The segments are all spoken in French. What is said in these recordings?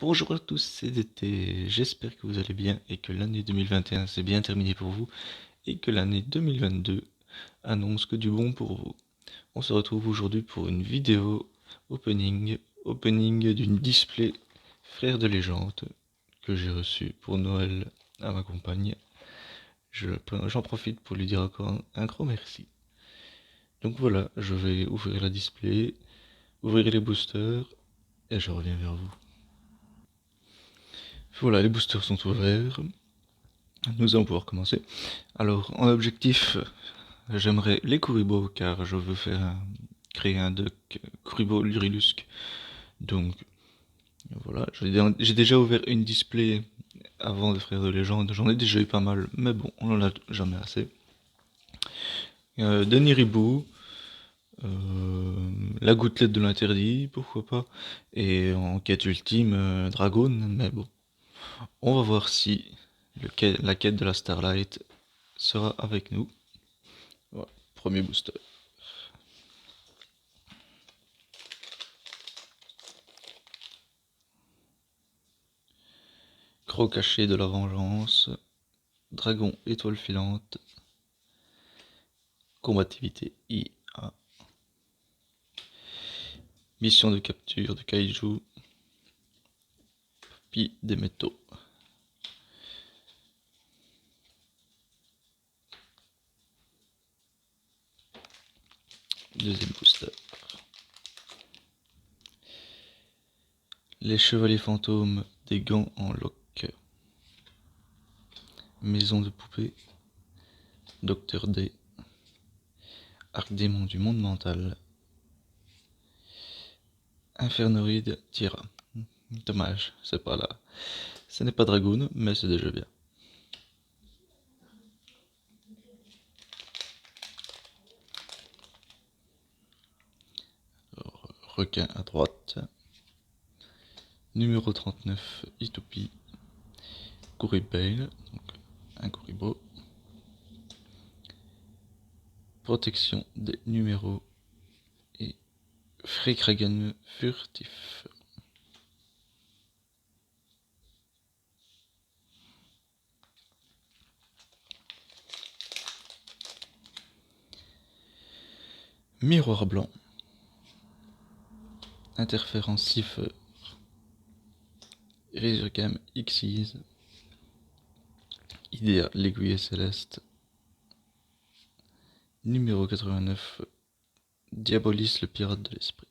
Bonjour à tous, c'est DT, j'espère que vous allez bien et que l'année 2021 s'est bien terminée pour vous et que l'année 2022 annonce que du bon pour vous. On se retrouve aujourd'hui pour une vidéo opening d'une display Frères de Légende que j'ai reçue pour Noël à ma compagne. J'en profite pour lui dire encore un grand merci. Donc voilà, je vais ouvrir la display, ouvrir les boosters et je reviens vers vous. Voilà, les boosters sont ouverts. Nous allons pouvoir commencer. Alors, en objectif, j'aimerais les Kuribo car je veux créer un deck Kuribo Lurilusque. Donc, voilà, j'ai déjà ouvert une display avant de Frères de Légende. J'en ai déjà eu pas mal, mais bon, on en a jamais assez. Denis Ribou, la gouttelette de l'interdit, pourquoi pas. Et en quête ultime, Dragon, mais bon. On va voir si la quête de la Starlight sera avec nous. Voilà, premier booster. Croc caché de la vengeance, dragon étoile filante, combativité IA, mission de capture de kaiju, puis des métaux. Deuxième booster. Les chevaliers fantômes des gants en lock. Maison de poupée, Docteur D, Arc-démon du monde mental, Infernoïde Tira. Dommage, c'est pas là. Ce n'est pas Dragoon, mais c'est déjà bien. Alors, requin à droite. Numéro 39, Itopi. Kuribail, donc un Kuribo. Protection des numéros et Freekragen furtif. Miroir blanc. Interférence siffleur. Resurgam Xyz. Idea l'aiguille céleste. Numéro 89. Diabolis le pirate de l'esprit.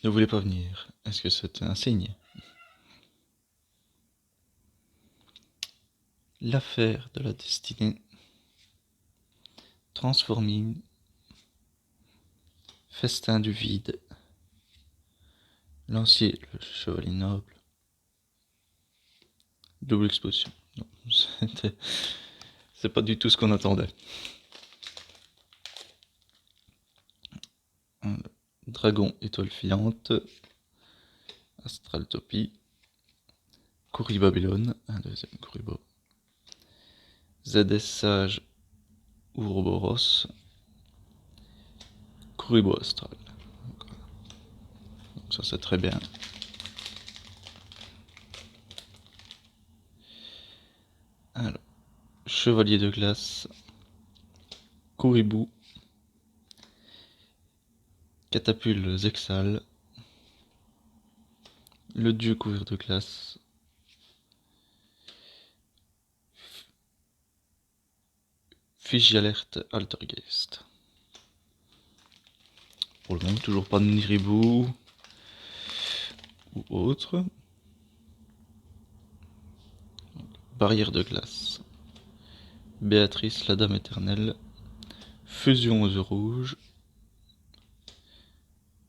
Ne voulez pas venir. Est-ce que c'est un signe? L'affaire de la destinée. Transforming. Festin du vide. Lancier, le chevalier noble. Double exposition. Non, c'est pas du tout ce qu'on attendait. Dragon étoile filante. Astraltopie. Courri Babylone, un deuxième Kuribo. ZS Sage Ouroboros. Kuribo Astral. Donc ça c'est très bien. Alors, Chevalier de glace. Kuribu. Catapule Zexal. Le dieu couvert de glace. Figialerte Altergeist. Pour le moment, toujours pas de Niribou ou autre. Barrière de glace. Béatrice, la dame éternelle. Fusion aux œufs rouges.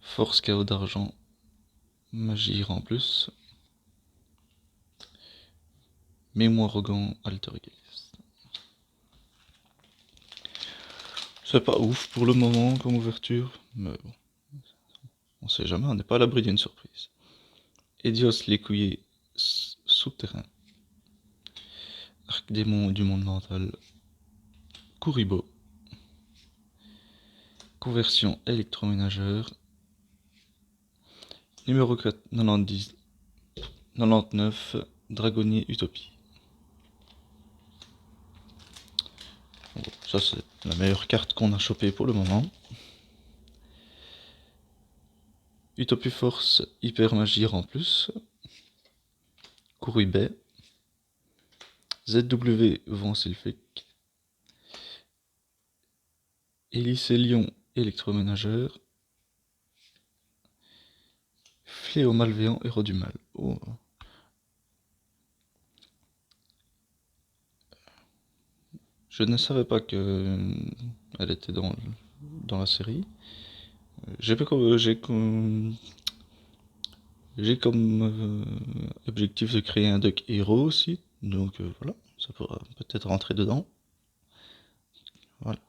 Force chaos d'argent. Magie en plus. Mémoire Rogan Altergeist. C'est pas ouf pour le moment comme ouverture, mais bon, on sait jamais, on n'est pas à l'abri d'une surprise. Edios l'écuyer souterrain. Démon du monde mental, Kuribo. Conversion électroménageur, numéro 99, Dragonnier Utopie. Bon, ça c'est la meilleure carte qu'on a chopée pour le moment. Utopie Force, Hyper Magie en plus. Kuribe. ZW Vent Sylphique. Hélicélion électroménageur. Fléau malveillant, héros du mal. Oh. Je ne savais pas que elle était dans la série. J'ai comme objectif de créer un deck héros aussi, donc voilà, ça pourra peut-être rentrer dedans. Voilà.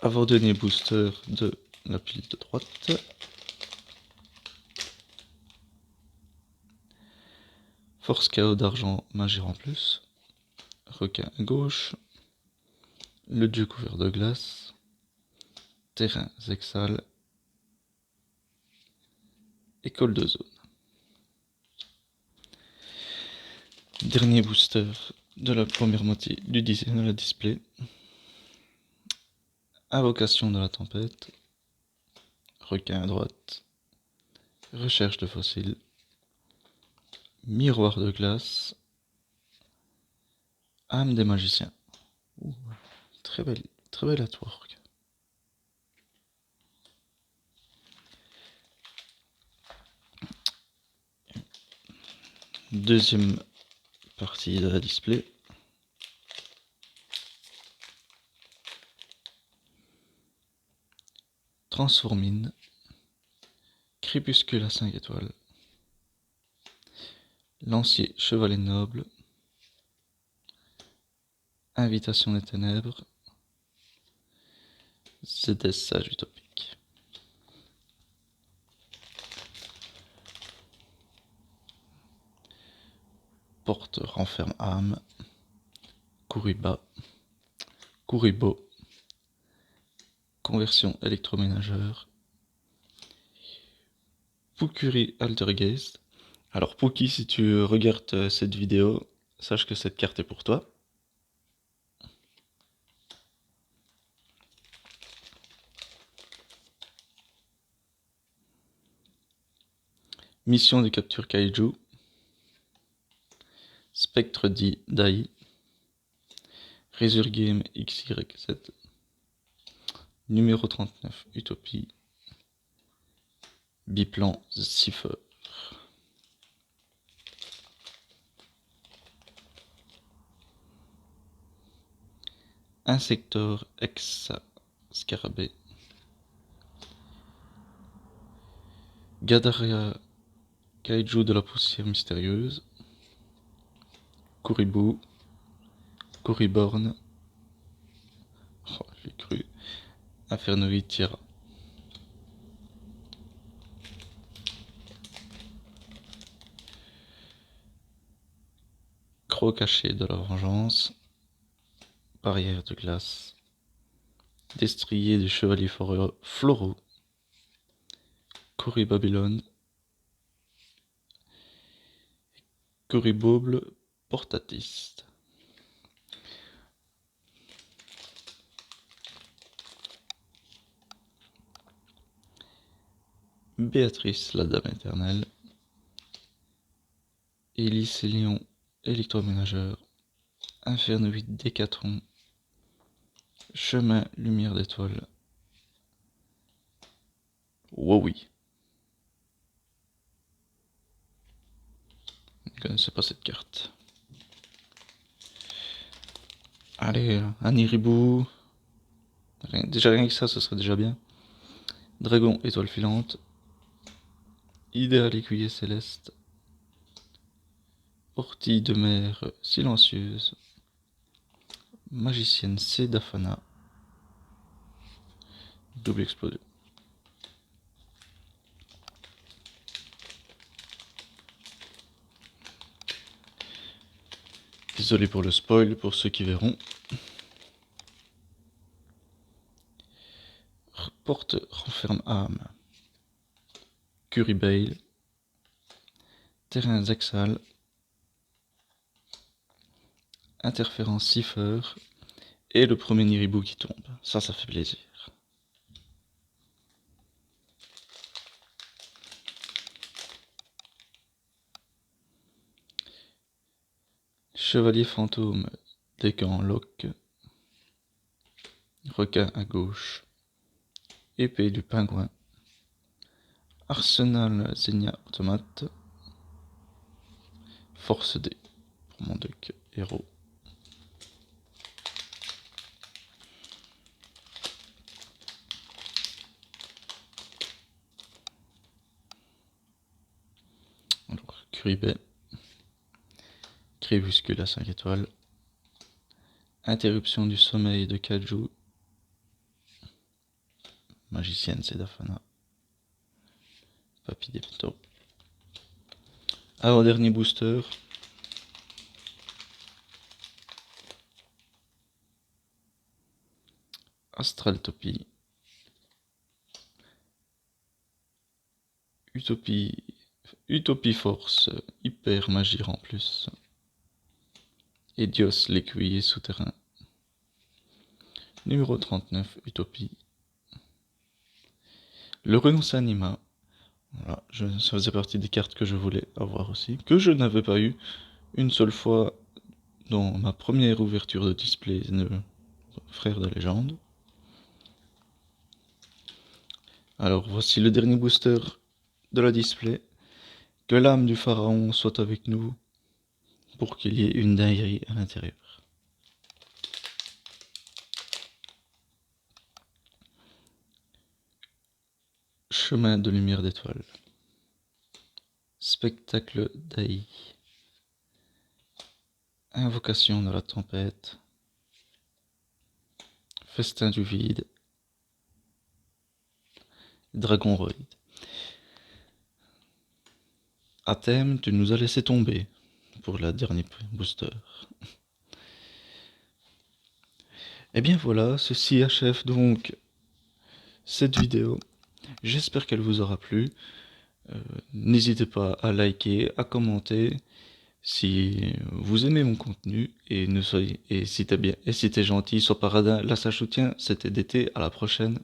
Avant-dernier booster de la pile de droite. Force chaos d'argent, magie en plus. Requin à gauche. Le dieu couvert de glace. Terrain Zexal. École de zone. Dernier booster de la première moitié du design de la display. Invocation de la tempête. Requin à droite. Recherche de fossiles. Miroir de glace. Âme des magiciens. Ouh, très belle artwork. Deuxième partie de la display. Transformine. Crépuscule à 5 étoiles. Lancier chevalet noble. Invitation des ténèbres. ZS sage utopique. Porte renferme âme. Kuriba. Kuribo. Conversion électroménageur. Pukuri Altergeist. Alors Puki, si tu regardes cette vidéo, sache que cette carte est pour toi. Mission de capture Kaiju. Spectre Dai. Resurgame XYZ. Numéro 39, Utopie. Biplan Cipher. Insector Exa Scarabée. Gadaria Kaiju de la poussière mystérieuse. Kuribu. Kuriborn. Oh, j'ai cru. Infernoïde Tierra. Croc caché de la vengeance. Barrière de glace. Destrier du chevalier floraux. Babylone. Kuriboble portatiste. Béatrice, la dame éternelle. Hélicélion électroménageur. Infernoïde Décathlon. Chemin lumière d'étoile. Wowie. Je ne connaissais pas cette carte. Allez, un Iribou. Déjà rien que ça, ce serait déjà bien. Dragon étoile filante. Idéal écuyer céleste. Ortie de mer silencieuse. Magicienne Sedafana. Double explosion. Désolé pour le spoil, pour ceux qui verront. Porte renferme âme. Curry Bale. Terrain Zexal. Interférence Cipher. Et le premier Niribou qui tombe. Ça fait plaisir. Chevalier fantôme, décan lock, requin à gauche, épée du pingouin, arsenal Zenia automate, force D pour mon deck héros. Alors, Curibay, Crépuscule à 5 étoiles, interruption du sommeil de Kaju, magicienne Sedafana, Papy Depto. Avant-dernier booster. Astraltopie. Utopie Force, Hyper Magie en plus. Et Dios l'écuyer souterrain. Numéro 39, Utopie. Le renonce anima. Voilà, ça faisait partie des cartes que je voulais avoir aussi, que je n'avais pas eu une seule fois dans ma première ouverture de display de Frères de Légende. Alors voici le dernier booster de la display. Que l'âme du pharaon soit avec nous pour qu'il y ait une dinguerie à l'intérieur. Chemin de lumière d'étoiles. Spectacle d'Aï. Invocation de la tempête. Festin du vide. Dragon Roid. À thème, tu nous as laissé tomber pour la dernière booster. Et bien voilà, ceci achève donc cette vidéo. J'espère qu'elle vous aura plu. N'hésitez pas à liker, à commenter si vous aimez mon contenu et si t'es gentil, sois pas radin, là ça soutient, c'était d'été, à la prochaine.